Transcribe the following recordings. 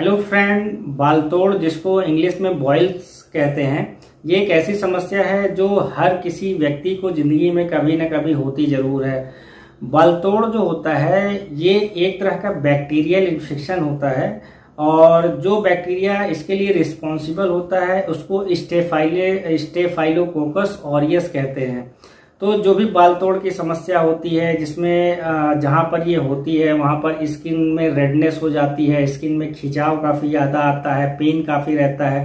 Hello friend, बालतोड़ जिसको English में boils कहते हैं, ये एक ऐसी समस्या है जो हर किसी व्यक्ति को जिंदगी में कभी ना कभी होती जरूर है। बालतोड़ जो होता है ये एक तरह का बैक्टीरियल इन्फेक्शन होता है और जो बैक्टीरिया इसके लिए रिस्पॉन्सिबल होता है उसको स्टेफाइलोकोकस ऑरियस कहते हैं। तो जो भी बाल तोड़ की समस्या होती है जिसमें जहाँ पर ये होती है वहाँ पर स्किन में रेडनेस हो जाती है, स्किन में खिंचाव काफ़ी ज़्यादा आता है, पेन काफ़ी रहता है,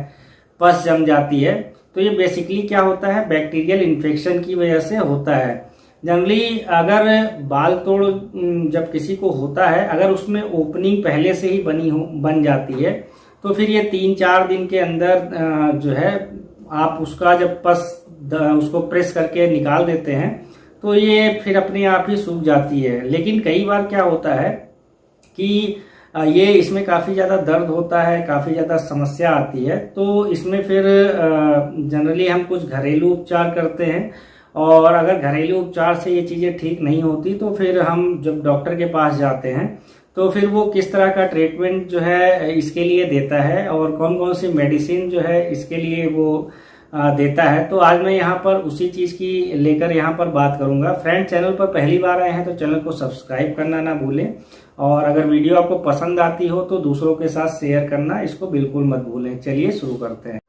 पस जम जाती है। तो ये बेसिकली क्या होता है, बैक्टीरियल इन्फेक्शन की वजह से होता है। जनरली अगर बाल तोड़ जब किसी को होता है, अगर उसमें ओपनिंग पहले से ही बन जाती है तो फिर ये 3-4 दिन के अंदर जो है आप उसका जब उसको प्रेस करके निकाल देते हैं तो ये फिर अपने आप ही सूख जाती है। लेकिन कई बार क्या होता है कि ये इसमें काफ़ी ज़्यादा दर्द होता है, काफ़ी ज़्यादा समस्या आती है। तो इसमें फिर जनरली हम कुछ घरेलू उपचार करते हैं और अगर घरेलू उपचार से ये चीज़ें ठीक नहीं होती तो फिर हम जब डॉक्टर के पास जाते हैं तो फिर वो किस तरह का ट्रीटमेंट जो है इसके लिए देता है और कौन कौन सी मेडिसिन जो है इसके लिए वो देता है। तो आज मैं यहाँ पर उसी चीज़ की लेकर यहाँ पर बात करूँगा। फ्रेंड, चैनल पर पहली बार आए हैं तो चैनल को सब्सक्राइब करना ना भूलें और अगर वीडियो आपको पसंद आती हो तो दूसरों के साथ शेयर करना इसको बिल्कुल मत भूलें। चलिए शुरू करते हैं।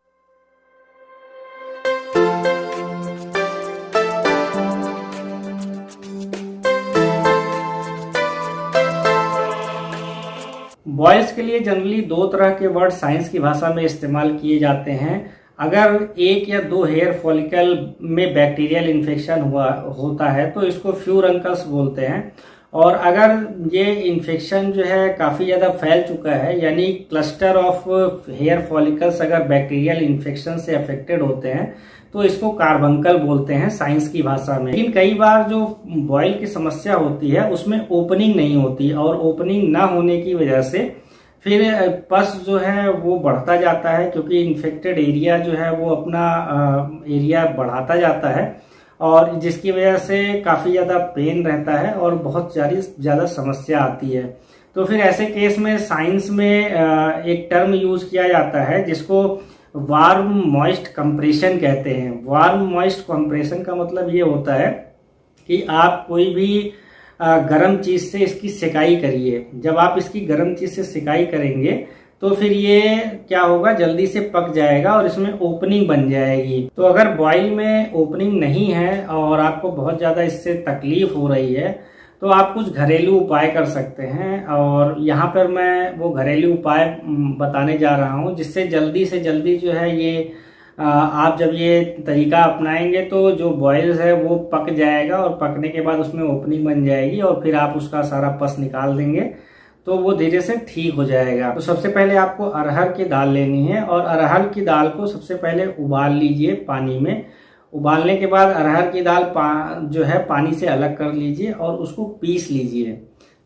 बॉयल्स के लिए जनरली 2 तरह के वर्ड साइंस की भाषा में इस्तेमाल किए जाते हैं। अगर 1 या 2 हेयर फॉलिकल में बैक्टीरियल इन्फेक्शन होता है तो इसको फ्यूरंकल्स बोलते हैं। और अगर ये इन्फेक्शन जो है काफ़ी ज़्यादा फैल चुका है, यानी क्लस्टर ऑफ हेयर फॉलिकल्स अगर बैक्टीरियल इन्फेक्शन से अफेक्टेड होते हैं तो इसको कार्बंकल बोलते हैं साइंस की भाषा में। लेकिन कई बार जो बॉयल की समस्या होती है उसमें ओपनिंग नहीं होती और ओपनिंग ना होने की वजह से फिर पस जो है वो बढ़ता जाता है, क्योंकि इन्फेक्टेड एरिया जो है वो अपना एरिया बढ़ाता जाता है और जिसकी वजह से काफ़ी ज़्यादा पेन रहता है और बहुत ज़्यादा समस्या आती है। तो फिर ऐसे केस में साइंस में एक टर्म यूज़ किया जाता है जिसको वार्म मॉइस्ट कंप्रेशन कहते हैं। वार्म मॉइस्ट कंप्रेशन का मतलब ये होता है कि आप कोई भी गर्म चीज़ से इसकी सिकाई करिए। जब आप इसकी गर्म चीज़ से सिकाई करेंगे तो फिर ये क्या होगा, जल्दी से पक जाएगा और इसमें ओपनिंग बन जाएगी। तो अगर बॉयल में ओपनिंग नहीं है और आपको बहुत ज़्यादा इससे तकलीफ हो रही है तो आप कुछ घरेलू उपाय कर सकते हैं और यहाँ पर मैं वो घरेलू उपाय बताने जा रहा हूँ जिससे जल्दी से जल्दी जो है ये आप जब ये तरीका अपनाएंगे तो जो बॉयल्स है वो पक जाएगा और पकने के बाद उसमें ओपनिंग बन जाएगी और फिर आप उसका सारा पस निकाल देंगे तो वो धीरे से ठीक हो जाएगा। तो सबसे पहले आपको अरहर की दाल लेनी है और अरहर की दाल को सबसे पहले उबाल लीजिए पानी में। उबालने के बाद अरहर की दाल जो है पानी से अलग कर लीजिए और उसको पीस लीजिए।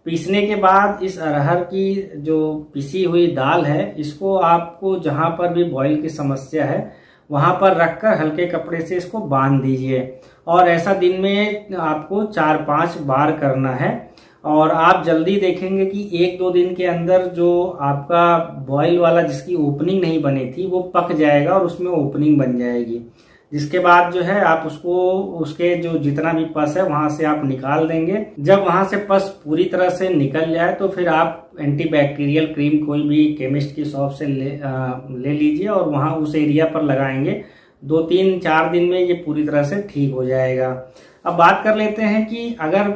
पीसने के बाद इस अरहर की जो पिसी हुई दाल है इसको आपको जहाँ पर भी बॉयल की समस्या है वहाँ पर रखकर हल्के कपड़े से इसको बांध दीजिए और ऐसा दिन में आपको 4-5 बार करना है। और आप जल्दी देखेंगे कि 1-2 दिन के अंदर जो आपका बॉयल वाला जिसकी ओपनिंग नहीं बनी थी वो पक जाएगा और उसमें ओपनिंग बन जाएगी। जिसके बाद जो है आप उसको उसके जो जितना भी पस है वहां से आप निकाल देंगे। जब वहां से पस पूरी तरह से निकल जाए तो फिर आप एंटीबैक्टीरियल क्रीम कोई भी केमिस्ट की शॉप से ले लीजिए और वहां उस एरिया पर लगाएंगे। 2-3-4 दिन में ये पूरी तरह से ठीक हो जाएगा। अब बात कर लेते हैं कि अगर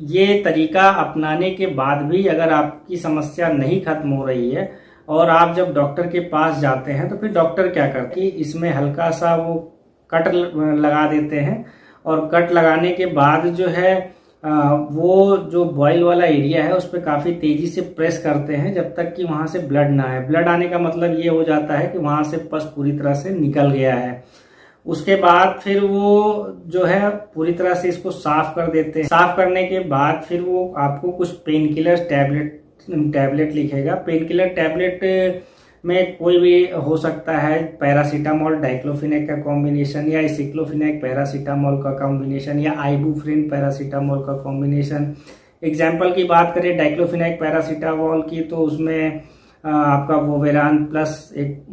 ये तरीका अपनाने के बाद भी अगर आपकी समस्या नहीं खत्म हो रही है और आप जब डॉक्टर के पास जाते हैं तो फिर डॉक्टर क्या करते हैं, इसमें हल्का सा वो कट लगा देते हैं और कट लगाने के बाद जो है वो जो बॉयल वाला एरिया है उस पर काफ़ी तेज़ी से प्रेस करते हैं जब तक कि वहाँ से ब्लड ना आए। ब्लड आने का मतलब ये हो जाता है कि वहाँ से पस पूरी तरह से निकल गया है। उसके बाद फिर वो जो है पूरी तरह से इसको साफ कर देते हैं। साफ करने के बाद फिर वो आपको कुछ पेन किलर टैबलेट लिखेगा। पेन किलर टैबलेट में कोई भी हो सकता है, पैरासीटामोल डाइक्लोफिनेक का कॉम्बिनेशन या एसिक्लोफिनेक पैरासीटामोल का कॉम्बिनेशन या आइबुप्रोफेन पैरासीटामोल का कॉम्बिनेशन। एग्जाम्पल की बात करें डाइक्लोफिनेक पैरासीटामोल की तो उसमें आपका वोवेरान प्लस एक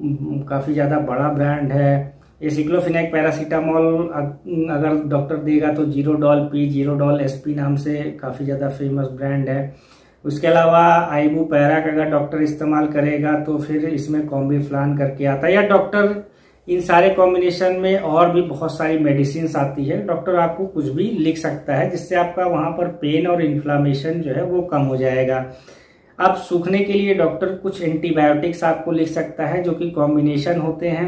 काफ़ी ज़्यादा बड़ा ब्रांड है। एसिक्लोफिनेक पैरासीटामोल अगर डॉक्टर देगा तो जीरोडॉल पी, जीरोडॉल एसपी नाम से काफ़ी ज़्यादा फेमस ब्रांड है। उसके अलावा आइबुपैरा का अगर डॉक्टर इस्तेमाल करेगा तो फिर इसमें कॉम्बिफ्लान करके आता है, या डॉक्टर इन सारे कॉम्बिनेशन में और भी बहुत सारी मेडिसिन आती है। डॉक्टर आपको कुछ भी लिख सकता है जिससे आपका वहां पर पेन और इन्फ्लामेशन जो है वो कम हो जाएगा। अब सूखने के लिए डॉक्टर कुछ एंटीबायोटिक्स आपको लिख सकता है जो कि कॉम्बिनेशन होते हैं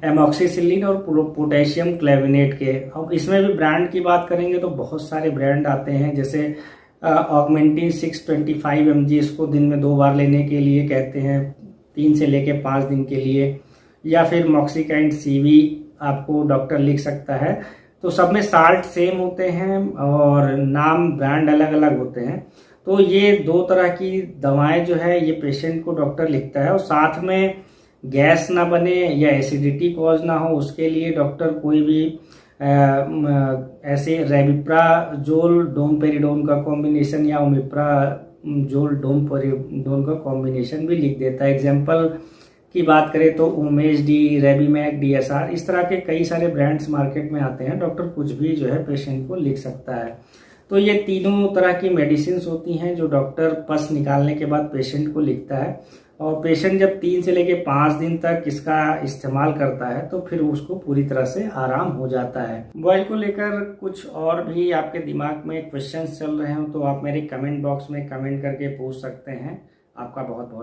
एमॉक्सिसिलिन और पोटेशियम क्लेविनेट के। अब इसमें भी ब्रांड की बात करेंगे तो बहुत सारे ब्रांड आते हैं, जैसे ऑगमेंटिन 625 mg, इसको दिन में 2 बार लेने के लिए कहते हैं, 3 से लेके 5 दिन के लिए। या फिर मॉक्सिकाइंड सीवी आपको डॉक्टर लिख सकता है। तो सब में साल्ट सेम होते हैं और नाम ब्रांड अलग अलग होते हैं। तो ये 2 तरह की दवाएं जो है ये पेशेंट को डॉक्टर लिखता है, और साथ में गैस ना बने या एसिडिटी कॉज ना हो उसके लिए डॉक्टर कोई भी ऐसे रेबिप्राजोल डोमपेरिडोन का कॉम्बिनेशन या ओमिप्राजोल डोमपेरिडोन का कॉम्बिनेशन भी लिख देता है। एग्जाम्पल की बात करें तो उमेश डी, रेबीमैक, डीएसआर, इस तरह के कई सारे ब्रांड्स मार्केट में आते हैं। डॉक्टर कुछ भी जो है पेशेंट को लिख सकता है। तो ये तीनों तरह की मेडिसिन होती हैं जो डॉक्टर पस निकालने के बाद पेशेंट को लिखता है, और पेशेंट जब 3 से लेके 5 दिन तक इसका इस्तेमाल करता है तो फिर उसको पूरी तरह से आराम हो जाता है। बॉयल को लेकर कुछ और भी आपके दिमाग में क्वेश्चंस चल रहे हो तो आप मेरे कमेंट बॉक्स में कमेंट करके पूछ सकते हैं। आपका बहुत बहुत